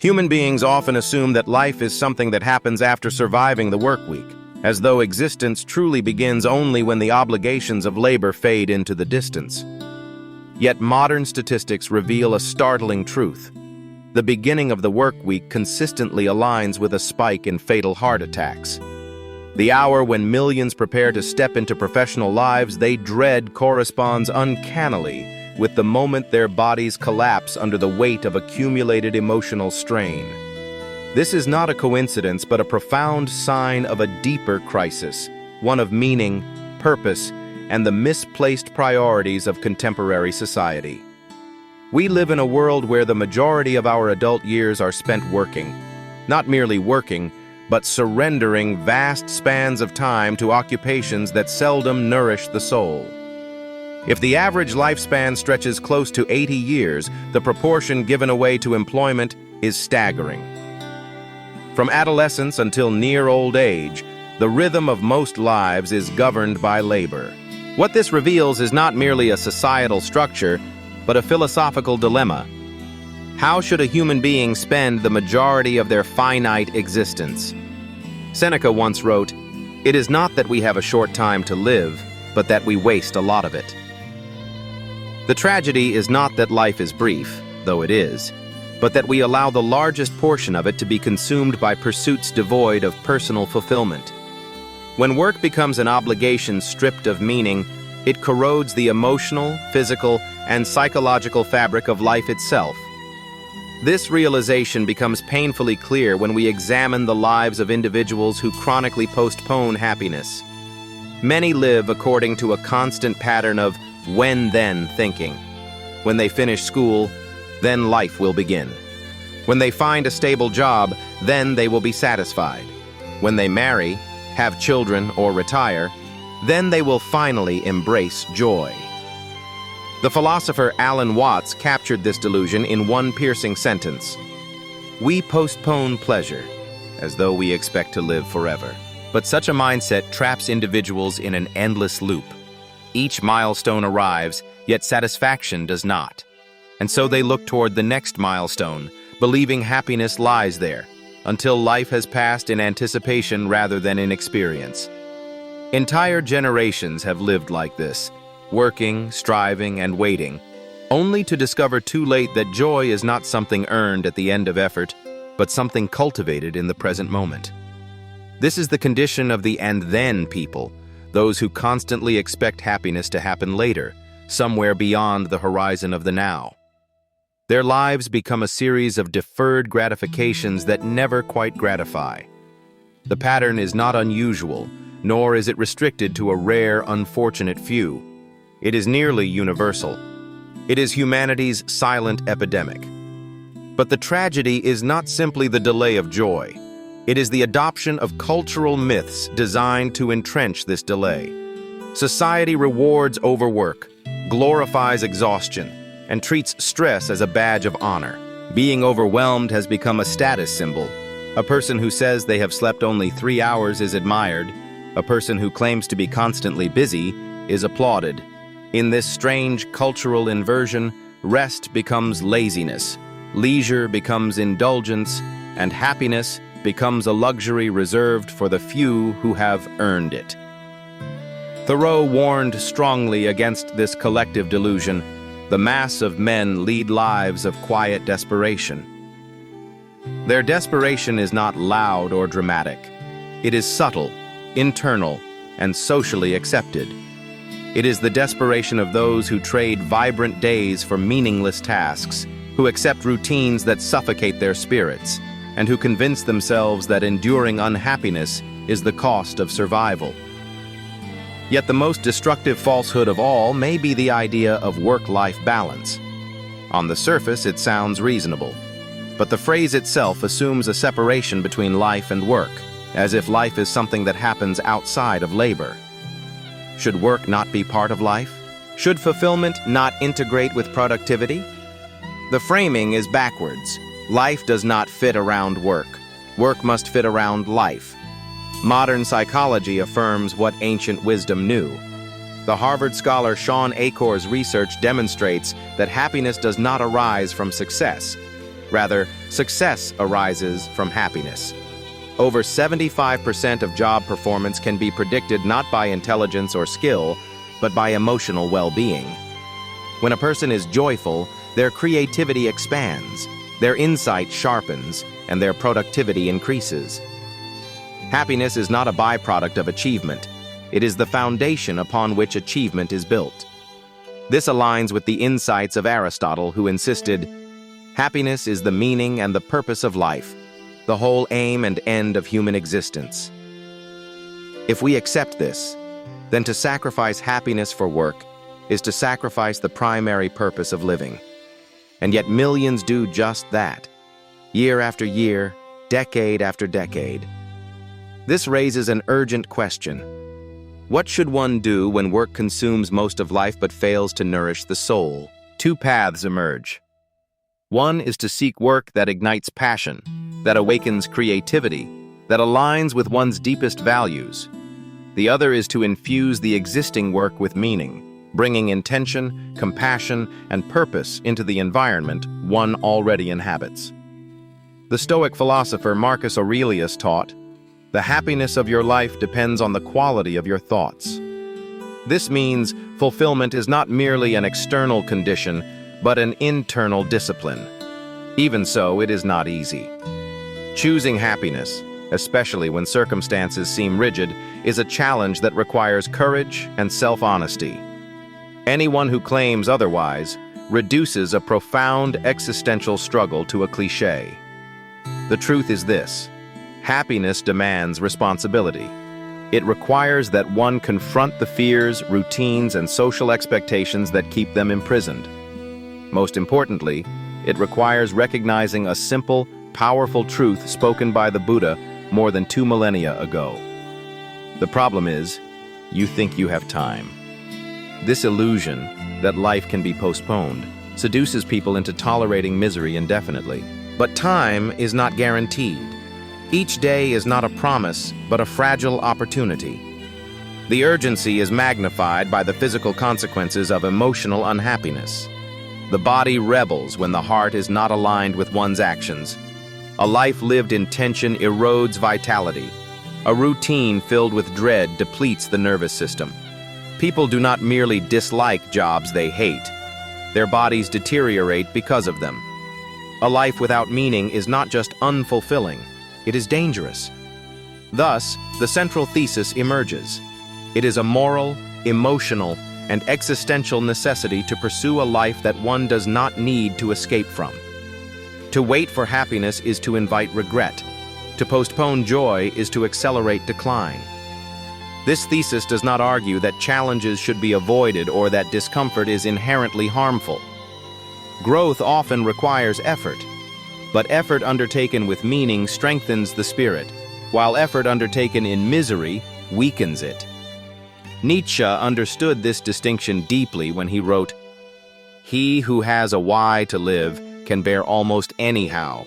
Human beings often assume that life is something that happens after surviving the work week, as though existence truly begins only when the obligations of labor fade into the distance. Yet modern statistics reveal a startling truth. The beginning of the work week consistently aligns with a spike in fatal heart attacks. The hour when millions prepare to step into professional lives they dread corresponds uncannily with the moment their bodies collapse under the weight of accumulated emotional strain. This is not a coincidence, but a profound sign of a deeper crisis, one of meaning, purpose, and the misplaced priorities of contemporary society. We live in a world where the majority of our adult years are spent working, not merely working, but surrendering vast spans of time to occupations that seldom nourish the soul. If the average lifespan stretches close to 80 years, the proportion given away to employment is staggering. From adolescence until near old age, the rhythm of most lives is governed by labor. What this reveals is not merely a societal structure, but a philosophical dilemma. How should a human being spend the majority of their finite existence? Seneca once wrote, "It is not that we have a short time to live, but that we waste a lot of it." The tragedy is not that life is brief, though it is, but that we allow the largest portion of it to be consumed by pursuits devoid of personal fulfillment. When work becomes an obligation stripped of meaning, it corrodes the emotional, physical, and psychological fabric of life itself. This realization becomes painfully clear when we examine the lives of individuals who chronically postpone happiness. Many live according to a constant pattern of when-then thinking. When they finish school, then life will begin. When they find a stable job, then they will be satisfied. When they marry, have children, or retire, then they will finally embrace joy. The philosopher Alan Watts captured this delusion in one piercing sentence: "We postpone pleasure, as though we expect to live forever." But such a mindset traps individuals in an endless loop. Each milestone arrives, yet satisfaction does not. And so they look toward the next milestone, believing happiness lies there, until life has passed in anticipation rather than in experience. Entire generations have lived like this, working, striving, and waiting, only to discover too late that joy is not something earned at the end of effort, but something cultivated in the present moment. This is the condition of the and-then people, those who constantly expect happiness to happen later, somewhere beyond the horizon of the now. Their lives become a series of deferred gratifications that never quite gratify. The pattern is not unusual, nor is it restricted to a rare, unfortunate few. It is nearly universal. It is humanity's silent epidemic. But the tragedy is not simply the delay of joy. It is the adoption of cultural myths designed to entrench this delay. Society rewards overwork, glorifies exhaustion, and treats stress as a badge of honor. Being overwhelmed has become a status symbol. A person who says they have slept only 3 hours is admired. A person who claims to be constantly busy is applauded. In this strange cultural inversion, rest becomes laziness, leisure becomes indulgence, and happiness becomes a luxury reserved for the few who have earned it. Thoreau warned strongly against this collective delusion. The mass of men lead lives of quiet desperation. Their desperation is not loud or dramatic. It is subtle, internal, and socially accepted. It is the desperation of those who trade vibrant days for meaningless tasks, who accept routines that suffocate their spirits, and who convince themselves that enduring unhappiness is the cost of survival. Yet the most destructive falsehood of all may be the idea of work-life balance. On the surface, it sounds reasonable, but the phrase itself assumes a separation between life and work, as if life is something that happens outside of labor. Should work not be part of life? Should fulfillment not integrate with productivity? The framing is backwards. Life does not fit around work. Work must fit around life. Modern psychology affirms what ancient wisdom knew. The Harvard scholar Sean Acor's research demonstrates that happiness does not arise from success. Rather, success arises from happiness. Over 75% of job performance can be predicted not by intelligence or skill, but by emotional well-being. When a person is joyful, their creativity expands, their insight sharpens, and their productivity increases. Happiness is not a byproduct of achievement. It is the foundation upon which achievement is built. This aligns with the insights of Aristotle, who insisted, "Happiness is the meaning and the purpose of life, the whole aim and end of human existence." If we accept this, then to sacrifice happiness for work is to sacrifice the primary purpose of living. And yet millions do just that, year after year, decade after decade. This raises an urgent question. What should one do when work consumes most of life but fails to nourish the soul? Two paths emerge. One is to seek work that ignites passion, that awakens creativity, that aligns with one's deepest values. The other is to infuse the existing work with meaning, bringing intention, compassion, and purpose into the environment one already inhabits. The Stoic philosopher Marcus Aurelius taught, "The happiness of your life depends on the quality of your thoughts." This means fulfillment is not merely an external condition, but an internal discipline. Even so, it is not easy. Choosing happiness, especially when circumstances seem rigid, is a challenge that requires courage and self-honesty. Anyone who claims otherwise reduces a profound existential struggle to a cliché. The truth is this: happiness demands responsibility. It requires that one confront the fears, routines, and social expectations that keep them imprisoned. Most importantly, it requires recognizing a simple, powerful truth spoken by the Buddha more than 2 millennia ago. The problem is, you think you have time. This illusion that life can be postponed seduces people into tolerating misery indefinitely. But time is not guaranteed. Each day is not a promise, but a fragile opportunity. The urgency is magnified by the physical consequences of emotional unhappiness. The body rebels when the heart is not aligned with one's actions. A life lived in tension erodes vitality. A routine filled with dread depletes the nervous system. People do not merely dislike jobs they hate. Their bodies deteriorate because of them. A life without meaning is not just unfulfilling, it is dangerous. Thus, the central thesis emerges. It is a moral, emotional, and existential necessity to pursue a life that one does not need to escape from. To wait for happiness is to invite regret. To postpone joy is to accelerate decline. This thesis does not argue that challenges should be avoided or that discomfort is inherently harmful. Growth often requires effort, but effort undertaken with meaning strengthens the spirit, while effort undertaken in misery weakens it. Nietzsche understood this distinction deeply when he wrote, "He who has a why to live can bear almost anyhow."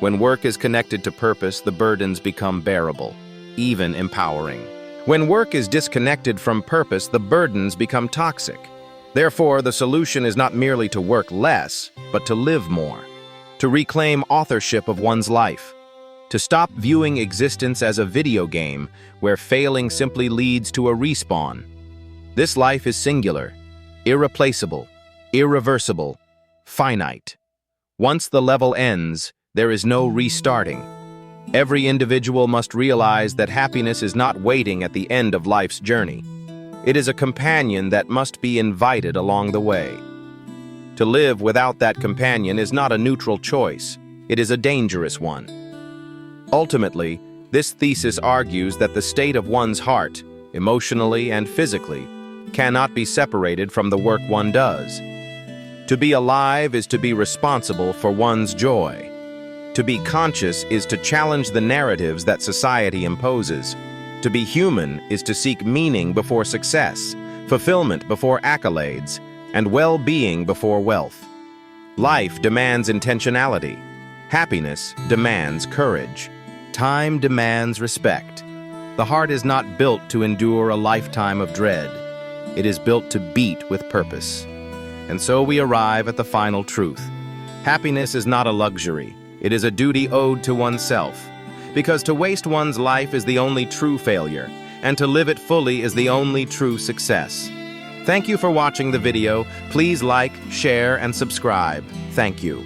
When work is connected to purpose, the burdens become bearable, even empowering. When work is disconnected from purpose, the burdens become toxic. Therefore, the solution is not merely to work less, but to live more, to reclaim authorship of one's life, to stop viewing existence as a video game where failing simply leads to a respawn. This life is singular, irreplaceable, irreversible, finite. Once the level ends, there is no restarting. Every individual must realize that happiness is not waiting at the end of life's journey. It is a companion that must be invited along the way. To live without that companion is not a neutral choice. It is a dangerous one. Ultimately, this thesis argues that the state of one's heart, emotionally and physically, cannot be separated from the work one does. To be alive is to be responsible for one's joy. To be conscious is to challenge the narratives that society imposes. To be human is to seek meaning before success, fulfillment before accolades, and well-being before wealth. Life demands intentionality. Happiness demands courage. Time demands respect. The heart is not built to endure a lifetime of dread. It is built to beat with purpose. And so we arrive at the final truth. Happiness is not a luxury. It is a duty owed to oneself. Because to waste one's life is the only true failure, and to live it fully is the only true success. Thank you for watching the video. Please like, share, and subscribe. Thank you.